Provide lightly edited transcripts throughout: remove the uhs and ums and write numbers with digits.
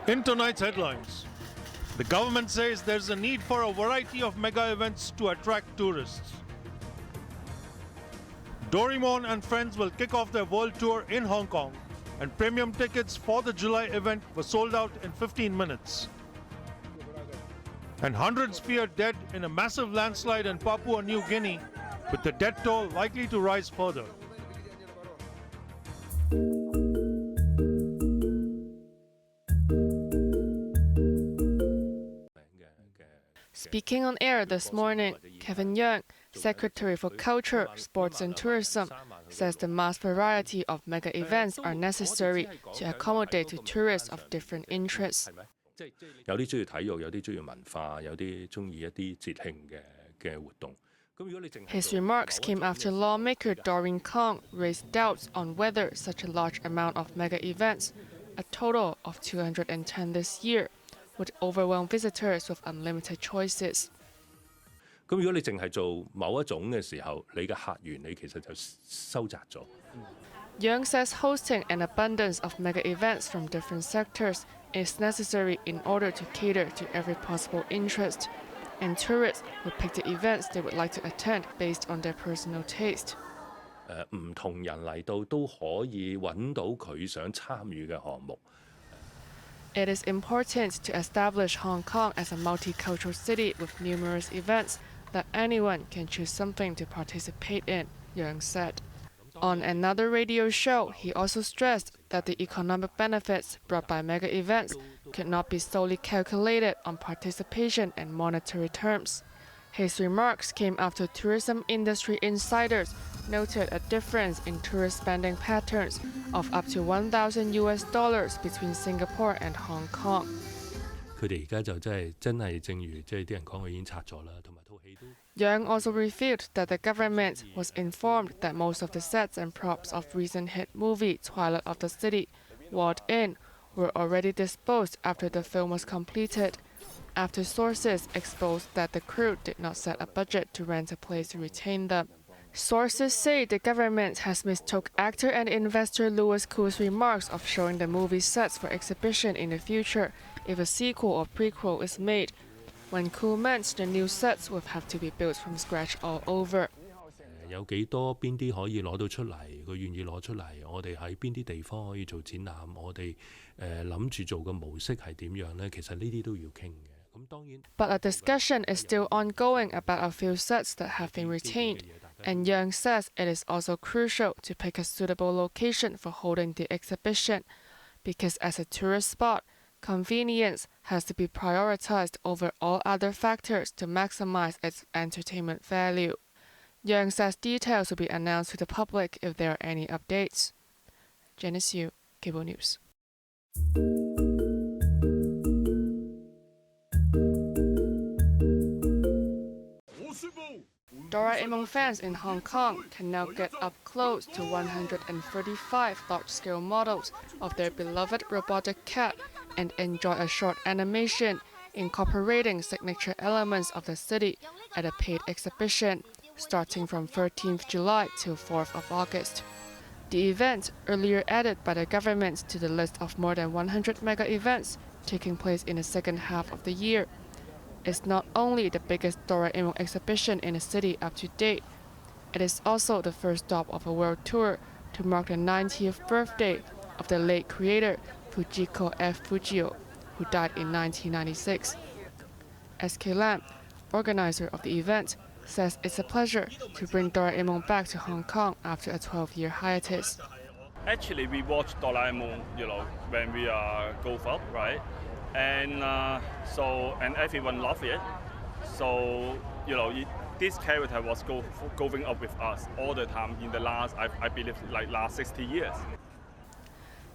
In tonight's headlines, the government says there's a need for a variety of mega events to attract tourists. Doraemon and friends will kick off their world tour in Hong Kong, and premium tickets for the July event were sold out in 15 minutes. And hundreds fear dead in a massive landslide in Papua New Guinea, with the death toll likely to rise further. Speaking on air this morning, Kevin Yeung, Secretary for Culture, Sports and Tourism, says the mass variety of mega events are necessary to accommodate to tourists of different interests. 有啲中意體育，有啲中意文化，有啲中意一啲節慶嘅活動。 His remarks came after lawmaker Doreen Kong raised doubts on whether such a large amount of mega events, a total of 210 this year, would overwhelm visitors with unlimited choices. 咁如果你淨係做某一種嘅時候，你嘅客源你其實就收窄咗。 Yeung says hosting an abundance of mega events from different sectors is necessary in order to cater to every possible interest, and tourists would pick the events they would like to attend based on their personal taste. 唔同人嚟到都可以揾到佢想參與嘅項目。 It is important to establish Hong Kong as a multicultural city with numerous events that anyone can choose something to participate in, Yeung said. On another radio show, he also stressed that the economic benefits brought by mega events could not be solely calculated on participation and monetary terms. His remarks came after tourism industry insiders noted a difference in tourist spending patterns of up to $1,000 between Singapore and Hong Kong. 佢哋而家就真係正如啲人講，佢已經拆咗啦，同埋套戲都。 Yeung also revealed that the government was informed that most of the sets and props of recent hit movie Twilight of the City, Walled In, were already disposed after the film was completed, after sources exposed that the crew did not set a budget to rent a place to retain them. Sources say the government has mistook actor and investor Louis Koo's remarks of showing the movie sets for exhibition in the future if a sequel or prequel is made, when Koo meant the new sets would have to be built from scratch all over. 有幾多邊啲可以攞到出嚟？佢願意攞出嚟，我哋喺邊啲地方可以做展覽？我哋諗住做嘅模式係點樣呢？其實呢啲都要傾嘅。咁當然。But a discussion is still ongoing about a few sets that have been retained, and Yeung says it is also crucial to pick a suitable location for holding the exhibition, because as a tourist spot, convenience has to be prioritized over all other factors to maximize its entertainment value. Yeung says details will be announced to the public if there are any updates. Janice Yu, Cable News. Doraemon fans in Hong Kong can now get up close to 135 large-scale models of their beloved robotic cat and enjoy a short animation incorporating signature elements of the city at a paid exhibition starting from 13th July till 4th of August. The event, earlier added by the government to the list of more than 100 mega events taking place in the second half of the year, is not only the biggest Doraemon exhibition in the city up to date, it is also the first stop of a world tour to mark the 90th birthday of the late creator Fujiko F. Fujio, who died in 1996. SK Lam, organizer of the event, says it's a pleasure to bring Doraemon back to Hong Kong after a 12-year hiatus. Actually, we watch Doraemon, when we go up, right? And and everyone loved it. So, this character was going up with us all the time in the last, I believe, last 60 years.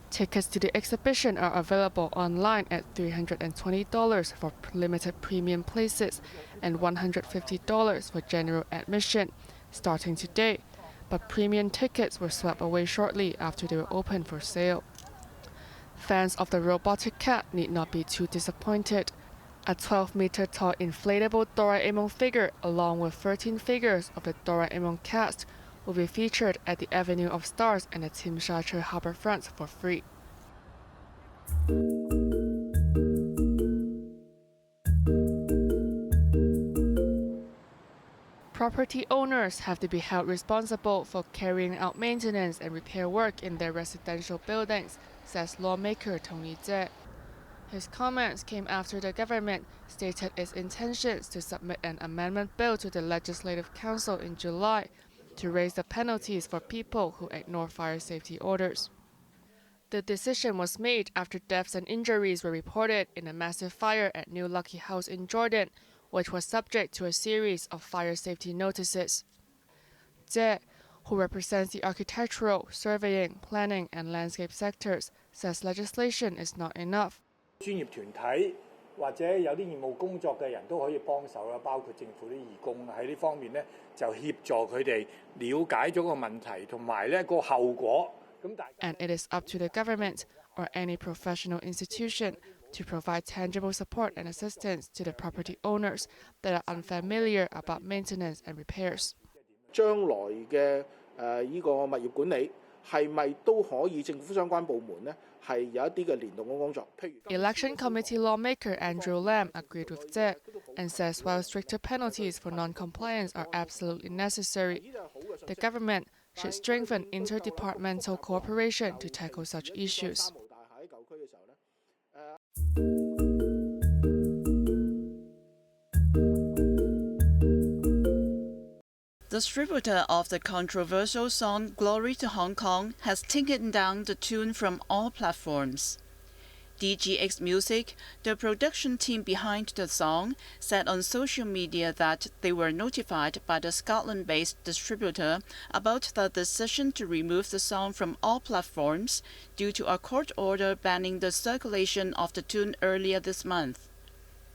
Tickets to the exhibition are available online at $320 for limited premium places and $150 for general admission, starting today, but premium tickets were swept away shortly after they were opened for sale. Fans of the robotic cat need not be too disappointed. A 12-meter-tall inflatable Doraemon figure along with 13 figures of the Doraemon cast will be featured at the Avenue of Stars and the Tsim Sha Tsui Harbourfront for free. Property owners have to be held responsible for carrying out maintenance and repair work in their residential buildings, says lawmaker Tony Tse. His comments came after the government stated its intentions to submit an amendment bill to the Legislative Council in July to raise the penalties for people who ignore fire safety orders. The decision was made after deaths and injuries were reported in a massive fire at New Lucky House in Jordan, which was subject to a series of fire safety notices. Tse, who represents the architectural, surveying, planning, and landscape sectors, says legislation is not enough. 專業團體或者有啲業務工作嘅人都可以幫手啦，包括政府啲義工喺呢方面咧就協助佢哋了解咗個問題同埋咧個後果。And it is up to the government or any professional institution to provide tangible support and assistance to the property owners that are unfamiliar about maintenance and repairs. 將來嘅呢個物業管理係咪都可以政府相關部門呢？係有一啲嘅聯動嘅工作，譬如 Election Committee lawmaker Andrew Lam agreed with Tse and says while stricter penalties for non-compliance are absolutely necessary, the government should strengthen interdepartmental cooperation to tackle such issues. The distributor of the controversial song Glory to Hong Kong has taken down the tune from all platforms. DGX Music, the production team behind the song, said on social media that they were notified by the Scotland-based distributor about the decision to remove the song from all platforms due to a court order banning the circulation of the tune earlier this month.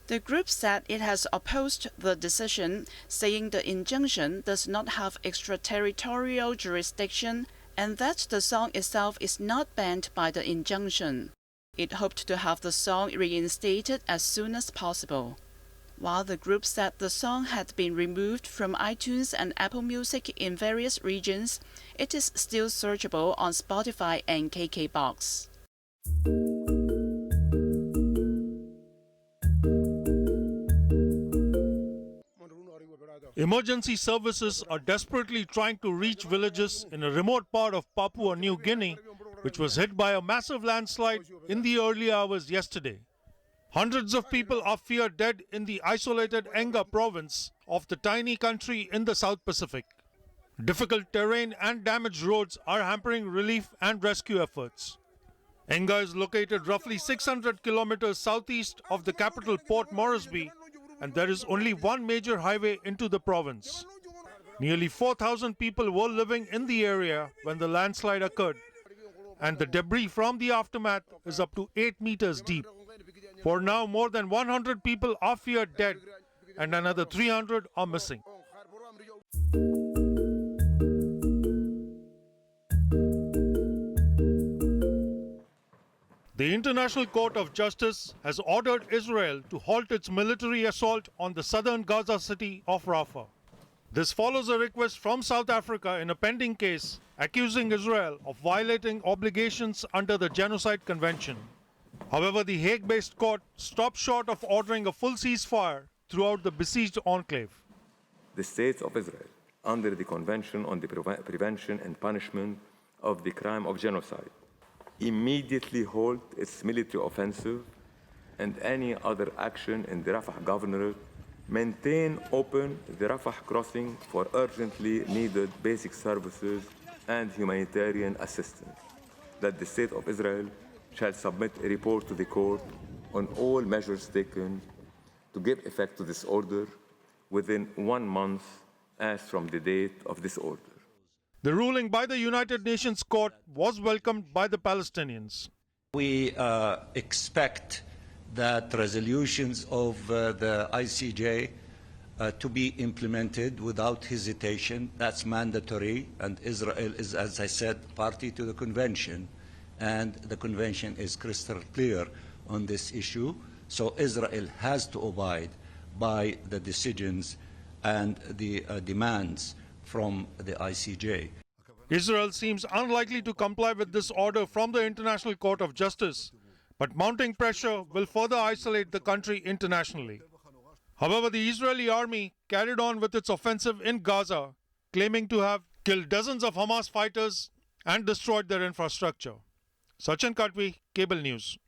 The group said it has opposed the decision, saying the injunction does not have extraterritorial jurisdiction and that the song itself is not banned by the injunction. It hoped to have the song reinstated as soon as possible. While the group said the song had been removed from iTunes and Apple Music in various regions, it is still searchable on Spotify and KKBox. Emergency services are desperately trying to reach villages in a remote part of Papua New Guinea, which was hit by a massive landslide in the early hours yesterday. Hundreds of people are feared dead in the isolated Enga province of the tiny country in the South Pacific. Difficult terrain and damaged roads are hampering relief and rescue efforts. Enga is located roughly 600 kilometers southeast of the capital Port Moresby, and there is only one major highway into the province. Nearly 4,000 people were living in the area when the landslide occurred, and the debris from the aftermath is up to 8 meters deep. For now, more than 100 people are feared dead, and another 300 are missing. The International Court of Justice has ordered Israel to halt its military assault on the southern Gaza city of Rafah. This follows a request from South Africa in a pending case accusing Israel of violating obligations under the Genocide Convention. However, the Hague-based court stopped short of ordering a full ceasefire throughout the besieged enclave. The State of Israel, under the Convention on the Prevention and Punishment of the Crime of Genocide, immediately halt its military offensive and any other action in the Rafah Governorate, maintain open the Rafah crossing for urgently needed basic services and humanitarian assistance, that the State of Israel shall submit a report to the court on all measures taken to give effect to this order within 1 month as from the date of this order. The ruling by the United Nations Court was welcomed by the Palestinians. We expect that resolutions of the ICJ to be implemented without hesitation. That's mandatory, and Israel is, as I said, party to the convention, and the convention is crystal clear on this issue. So Israel has to abide by the decisions and the demands from the ICJ. Israel seems unlikely to comply with this order from the International Court of Justice, but mounting pressure will further isolate the country internationally. However, the Israeli army carried on with its offensive in Gaza, claiming to have killed dozens of Hamas fighters and destroyed their infrastructure. Sachin Katwi, Cable News.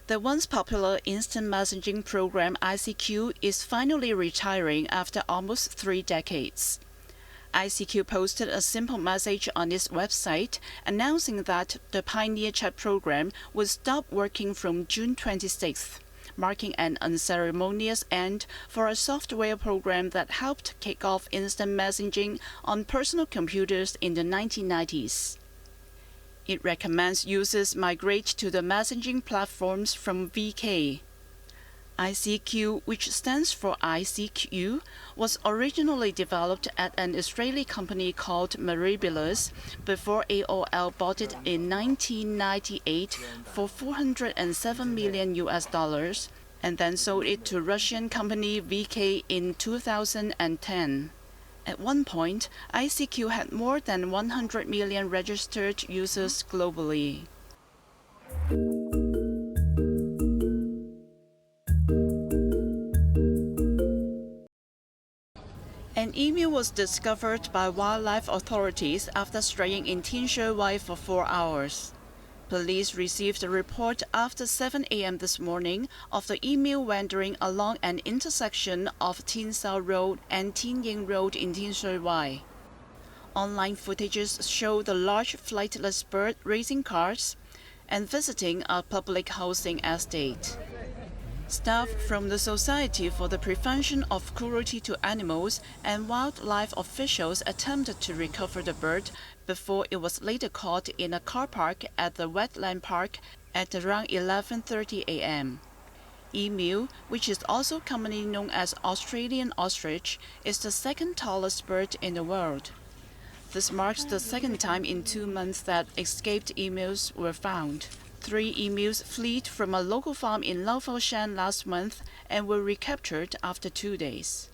The once popular instant messaging program ICQ is finally retiring after almost 3 decades. ICQ posted a simple message on its website announcing that the Pioneer Chat program would stop working from June 26th, marking an unceremonious end for a software program that helped kick off instant messaging on personal computers in the 1990s. It recommends users migrate to the messaging platforms from VK. ICQ, which stands for ICQ, was originally developed at an Israeli company called Mirabilis before AOL bought it in 1998 for $407 million and then sold it to Russian company VK in 2010. At one point, ICQ had more than 100 million registered users globally. An emu was discovered by wildlife authorities after straying in Tin Shui Wai for 4 hours. Police received a report after 7 a.m. this morning of the emu wandering along an intersection of Tin Sao Road and Tin Ying Road in Tin Shui Wai. Online footages show the large flightless bird racing cars and visiting a public housing estate. Staff from the Society for the Prevention of Cruelty to Animals and wildlife officials attempted to recover the bird before it was later caught in a car park at the wetland park at around 11:30 a.m. Emu, which is also commonly known as Australian ostrich, is the second tallest bird in the world. This marks the second time in 2 months that escaped emus were found. 3 emus fled from a local farm in Laofoushan last month and were recaptured after 2 days.